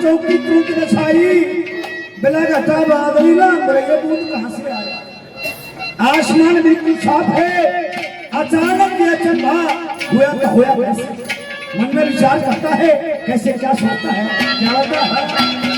चौकी टूट बसाई बिला घटा बादली ना ये दूध कहां से आया। आसमान बिल्कुल साफ है, अचानक यह चंदा हुआ तो हुआ कैसे। मन में विचार करता है कैसे क्या सोचता है क्या होता है।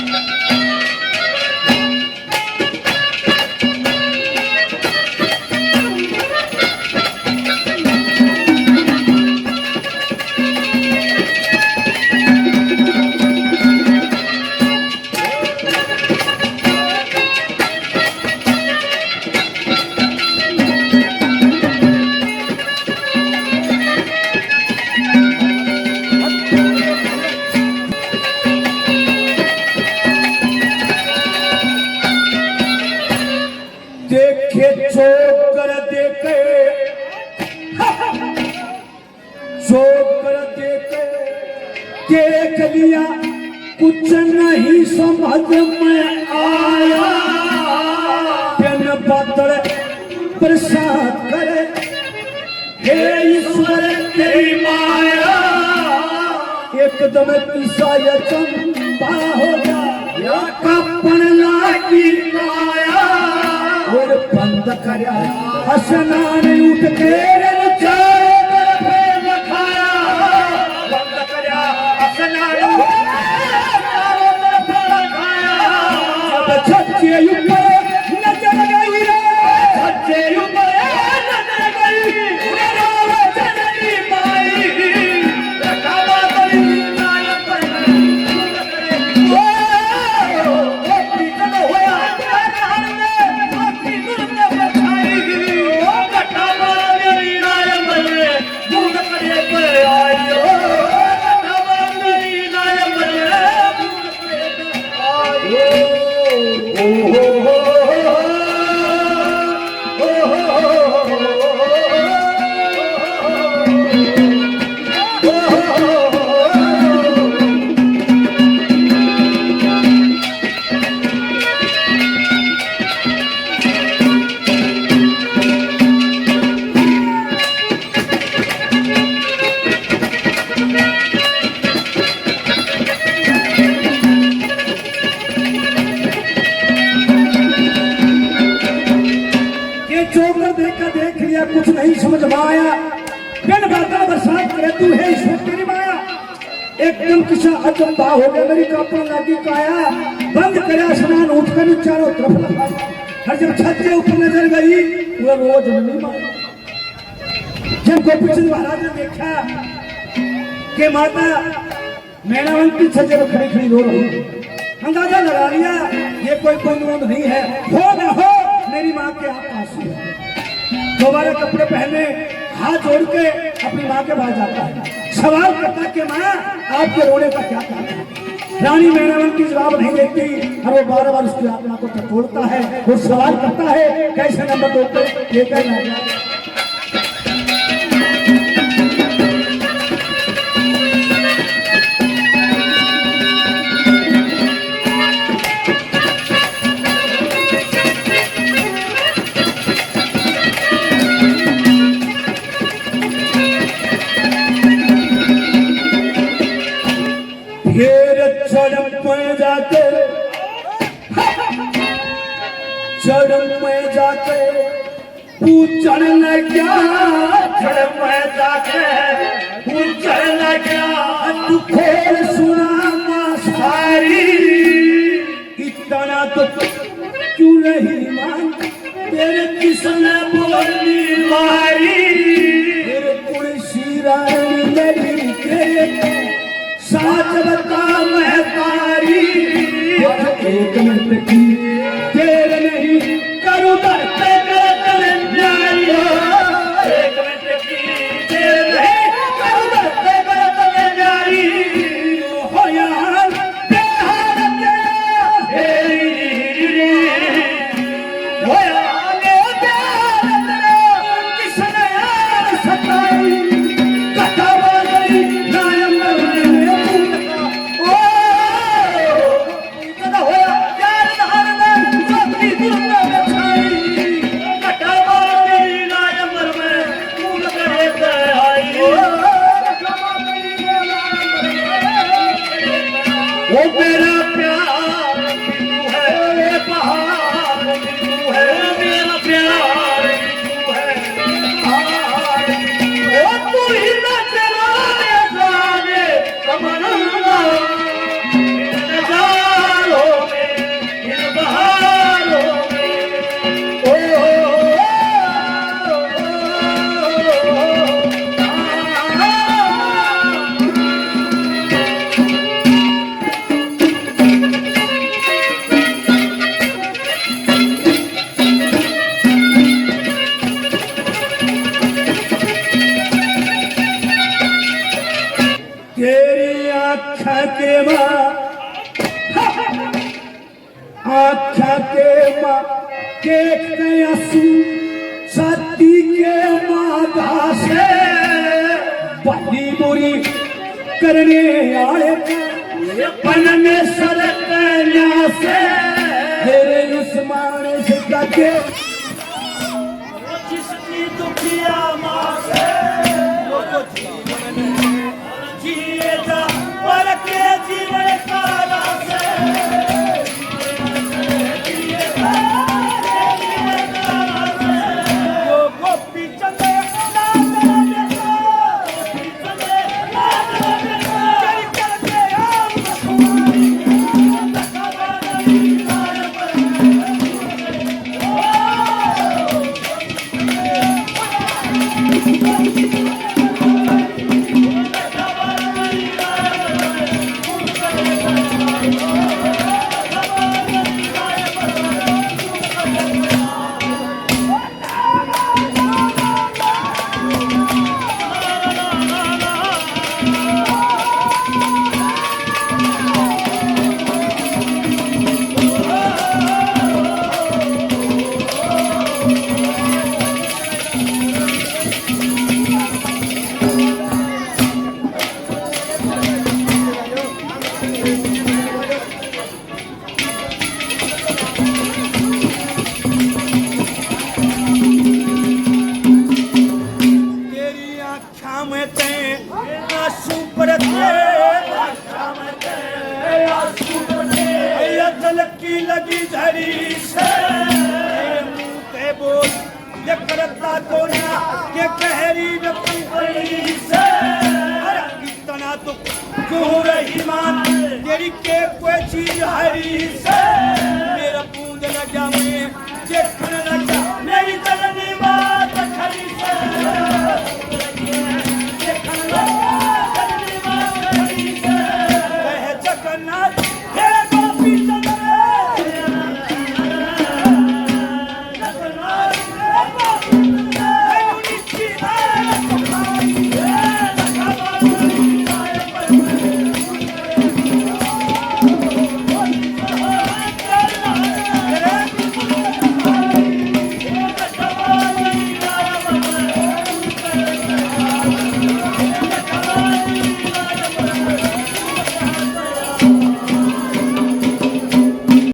देख लिया कुछ नहीं समझ में आया। दिन बदल प्रसाद करे हे ईश्वर तेरी माया। एकदम पिसाय चंबा हो गया कपन लागी माया। और बंद करया स्नान उठ के कुछ नहीं समझ में आया। बिन बादल बरसात करे तू है ईश्वर तेरी माया। एकदम किसा अचंबा हो गया मेरी कपन लागी काया। बंद करे स्नान उठकर चारों तरफ लगा। हर जब छत के ऊपर नजर गई वो रोज नहीं माया। जब गोपीचंद महाराज ने देखा कि माता मैनावंत की छत पर खड़ी खड़ी रो रही, अंदाजा लगा लिया ये कोई बंद नहीं है। हो ना हो मेरी माँ के आप पास है। दोबारा कपड़े पहने हाथ जोड़ के अपनी माँ के पास जाता है। सवाल करता कि माँ आपके रोने का क्या कारण है। रानी मैनावंत की जवाब नहीं देती और वो बार बार उसकी आत्मा को टटोलता है और सवाल करता है कैसे नंबर 2 पे ये कहना है। चढ़ में जाके पूछन लगा चढ़ में जाके पूछन लगा तू खेल सुना मां सारी। इतना तो क्यों नहीं मान तेरे किसने बोली मारी। तेरे कुर्सी रानी मेरी के साथ बता मैं तारी। एक मिनट की देर नहीं करूँ बढ़ते कर न्याय। एक मिनट की देर नहीं करूँ बढ़ते कर न्याय। हो यार बेहाल आख्या के माँ देख के आंसू छाती के मादा से भली बुरी करने आए पन में सरकना से तेरे उस्मान से के जिसकी दुखिया माँ से वो तो जीवन में जिए जा पर के जीवन काला से जिए जा जीवन काला से वो गोपी चंद्र गोपी चंद्र चल करके आम लगी झड़ी से मुंह पे बोल ये करता तो ना ये कहरी में पंखड़ी से इतना तो क्यों रही मान तेरी के कोई चीज हरी से